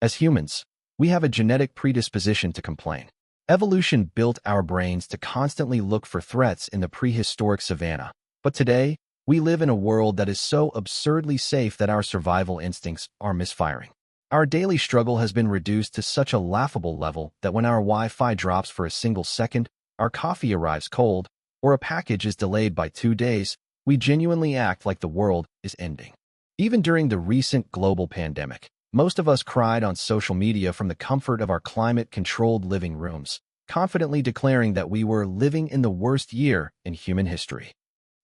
As humans, we have a genetic predisposition to complain. Evolution built our brains to constantly look for threats in the prehistoric savanna. But today, we live in a world that is so absurdly safe that our survival instincts are misfiring. Our daily struggle has been reduced to such a laughable level that when our Wi-Fi drops for a single second, our coffee arrives cold, or a package is delayed by 2 days, we genuinely act like the world is ending. Even during the recent global pandemic, most of us cried on social media from the comfort of our climate-controlled living rooms, confidently declaring that we were living in the worst year in human history.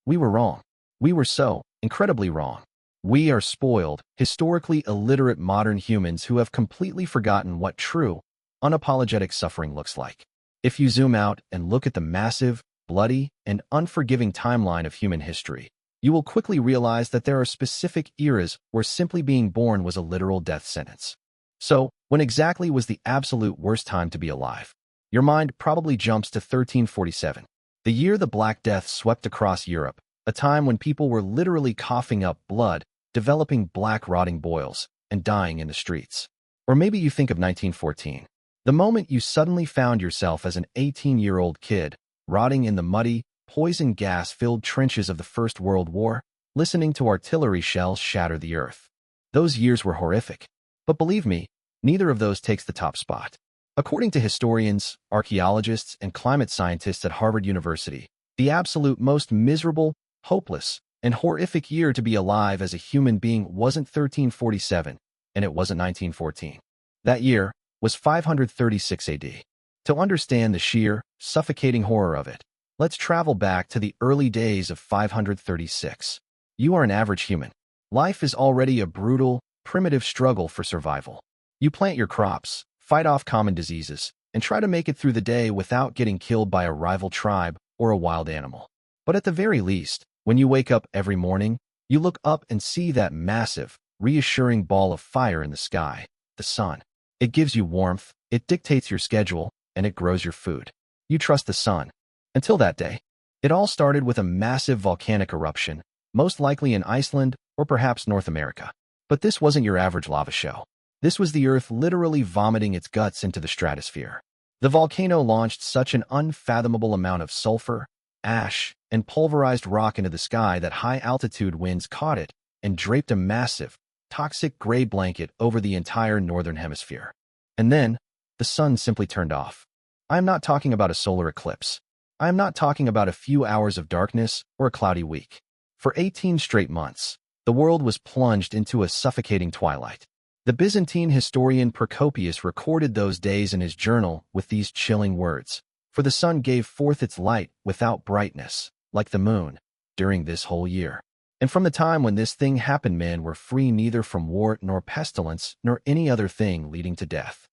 We were wrong. We were so incredibly wrong. We are spoiled, historically illiterate modern humans who have completely forgotten what true, unapologetic suffering looks like. If you zoom out and look at the massive, bloody, and unforgiving timeline of human history, you will quickly realize that there are specific eras where simply being born was a literal death sentence. So, when exactly was the absolute worst time to be alive? Your mind probably jumps to 1347, the year the Black Death swept across Europe, a time when people were literally coughing up blood, developing black rotting boils, and dying in the streets. Or maybe you think of 1914, the moment you suddenly found yourself as an 18-year-old kid, rotting in the muddy, poison gas-filled trenches of the First World War, listening to artillery shells shatter the earth. Those years were horrific. But believe me, neither of those takes the top spot. According to historians, archaeologists, and climate scientists at Harvard University, the absolute most miserable, hopeless, and horrific year to be alive as a human being wasn't 1347, and it wasn't 1914. That year was 536 AD. To understand the sheer, suffocating horror of it, let's travel back to the early days of 536. You are an average human. Life is already a brutal, primitive struggle for survival. You plant your crops, fight off common diseases, and try to make it through the day without getting killed by a rival tribe or a wild animal. But at the very least, when you wake up every morning, you look up and see that massive, reassuring ball of fire in the sky, the sun. It gives you warmth, it dictates your schedule, and it grows your food. You trust the sun. Until that day. It all started with a massive volcanic eruption, most likely in Iceland or perhaps North America. But this wasn't your average lava show. This was the Earth literally vomiting its guts into the stratosphere. The volcano launched such an unfathomable amount of sulfur, ash, and pulverized rock into the sky that high-altitude winds caught it and draped a massive, toxic gray blanket over the entire northern hemisphere. And then, the sun simply turned off. I am not talking about a solar eclipse. I am not talking about a few hours of darkness or a cloudy week. For 18 straight months, the world was plunged into a suffocating twilight. The Byzantine historian Procopius recorded those days in his journal with these chilling words: "For the sun gave forth its light without brightness, like the moon, during this whole year." And from the time when this thing happened, men were free neither from war nor pestilence nor any other thing leading to death.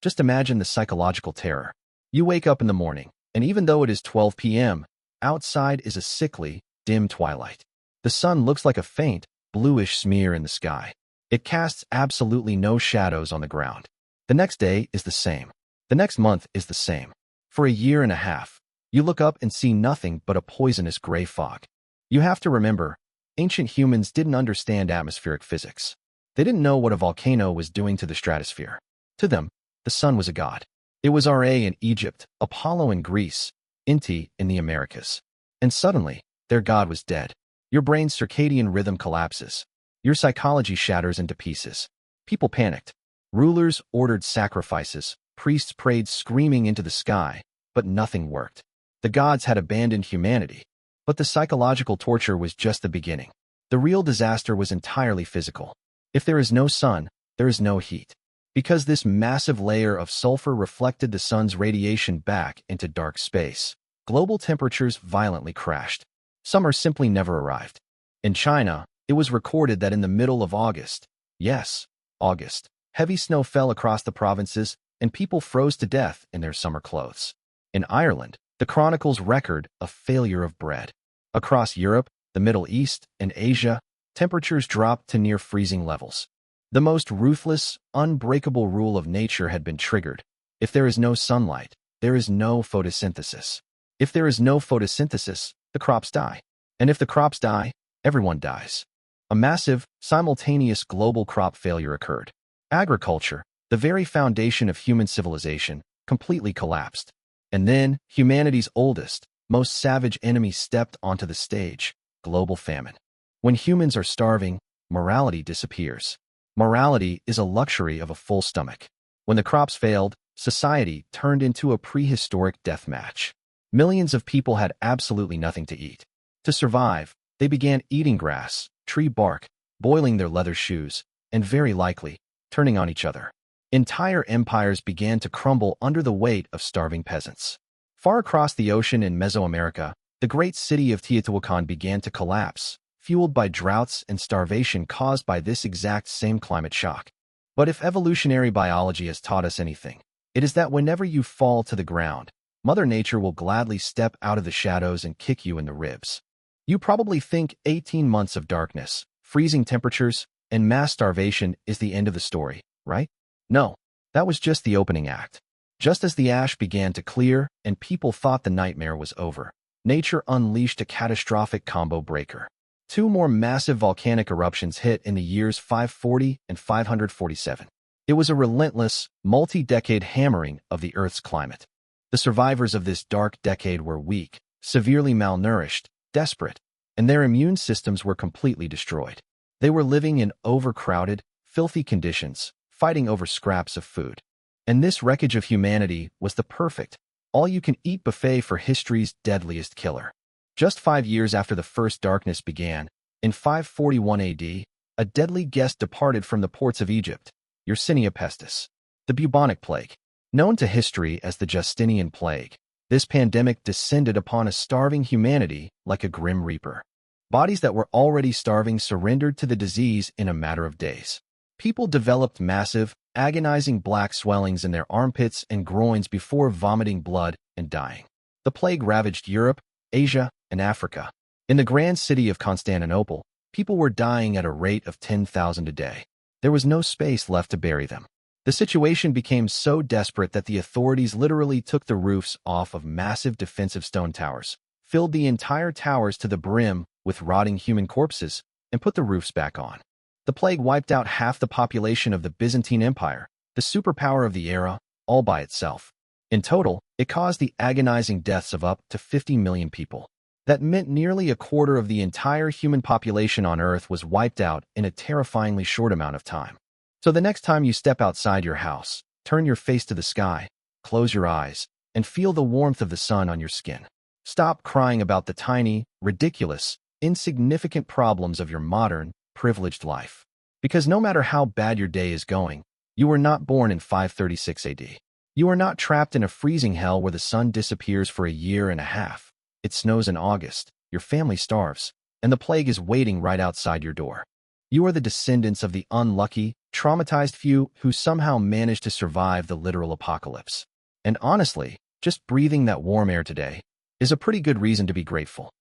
Just imagine the psychological terror. You wake up in the morning, and even though it is 12 p.m., outside is a sickly, dim twilight. The sun looks like a faint, bluish smear in the sky. It casts absolutely no shadows on the ground. The next day is the same. The next month is the same. For a year and a half, you look up and see nothing but a poisonous gray fog. You have to remember, ancient humans didn't understand atmospheric physics. They didn't know what a volcano was doing to the stratosphere. To them, the sun was a god. It was Ra in Egypt, Apollo in Greece, Inti in the Americas. And suddenly, their god was dead. Your brain's circadian rhythm collapses. Your psychology shatters into pieces. People panicked. Rulers ordered sacrifices. Priests prayed screaming into the sky, but nothing worked. The gods had abandoned humanity. But the psychological torture was just the beginning. The real disaster was entirely physical. If there is no sun, there is no heat. Because this massive layer of sulfur reflected the sun's radiation back into dark space, global temperatures violently crashed. Summer simply never arrived. In China, it was recorded that in the middle of August, yes, August, heavy snow fell across the provinces and people froze to death in their summer clothes. In Ireland, the chronicles record a failure of bread. Across Europe, the Middle East, and Asia, temperatures dropped to near freezing levels. The most ruthless, unbreakable rule of nature had been triggered. If there is no sunlight, there is no photosynthesis. If there is no photosynthesis, the crops die. And if the crops die, everyone dies. A massive, simultaneous global crop failure occurred. Agriculture, The very foundation of human civilization completely collapsed. And then, humanity's oldest, most savage enemy stepped onto the stage: global famine. When humans are starving, morality disappears. Morality is a luxury of a full stomach. When the crops failed, society turned into a prehistoric death match. Millions of people had absolutely nothing to eat. To survive, they began eating grass, tree bark, boiling their leather shoes, and very likely, turning on each other. Entire empires began to crumble under the weight of starving peasants. Far across the ocean in Mesoamerica, the great city of Teotihuacan began to collapse, fueled by droughts and starvation caused by this exact same climate shock. But if evolutionary biology has taught us anything, it is that whenever you fall to the ground, Mother Nature will gladly step out of the shadows and kick you in the ribs. You probably think 18 months of darkness, freezing temperatures, and mass starvation is the end of the story, right? No, that was just the opening act. Just as the ash began to clear and people thought the nightmare was over, nature unleashed a catastrophic combo breaker. Two more massive volcanic eruptions hit in the years 540 and 547. It was a relentless, multi-decade hammering of the Earth's climate. The survivors of this dark decade were weak, severely malnourished, desperate, and their immune systems were completely destroyed. They were living in overcrowded, filthy conditions, fighting over scraps of food. And this wreckage of humanity was the perfect, all-you-can-eat buffet for history's deadliest killer. Just 5 years after the first darkness began, in 541 AD, a deadly guest departed from the ports of Egypt: Yersinia pestis, the bubonic plague. Known to history as the Justinian Plague, this pandemic descended upon a starving humanity like a grim reaper. Bodies that were already starving surrendered to the disease in a matter of days. People developed massive, agonizing black swellings in their armpits and groins before vomiting blood and dying. The plague ravaged Europe, Asia, and Africa. In the grand city of Constantinople, people were dying at a rate of 10,000 a day. There was no space left to bury them. The situation became so desperate that the authorities literally took the roofs off of massive defensive stone towers, filled the entire towers to the brim with rotting human corpses, and put the roofs back on. The plague wiped out half the population of the Byzantine Empire, the superpower of the era, all by itself. In total, it caused the agonizing deaths of up to 50 million people. That meant nearly a quarter of the entire human population on Earth was wiped out in a terrifyingly short amount of time. So the next time you step outside your house, turn your face to the sky, close your eyes, and feel the warmth of the sun on your skin. Stop crying about the tiny, ridiculous, insignificant problems of your modern, privileged life. Because no matter how bad your day is going, you were not born in 536 AD. You are not trapped in a freezing hell where the sun disappears for a year and a half. It snows in August, your family starves, and the plague is waiting right outside your door. You are the descendants of the unlucky, traumatized few who somehow managed to survive the literal apocalypse. And honestly, just breathing that warm air today is a pretty good reason to be grateful.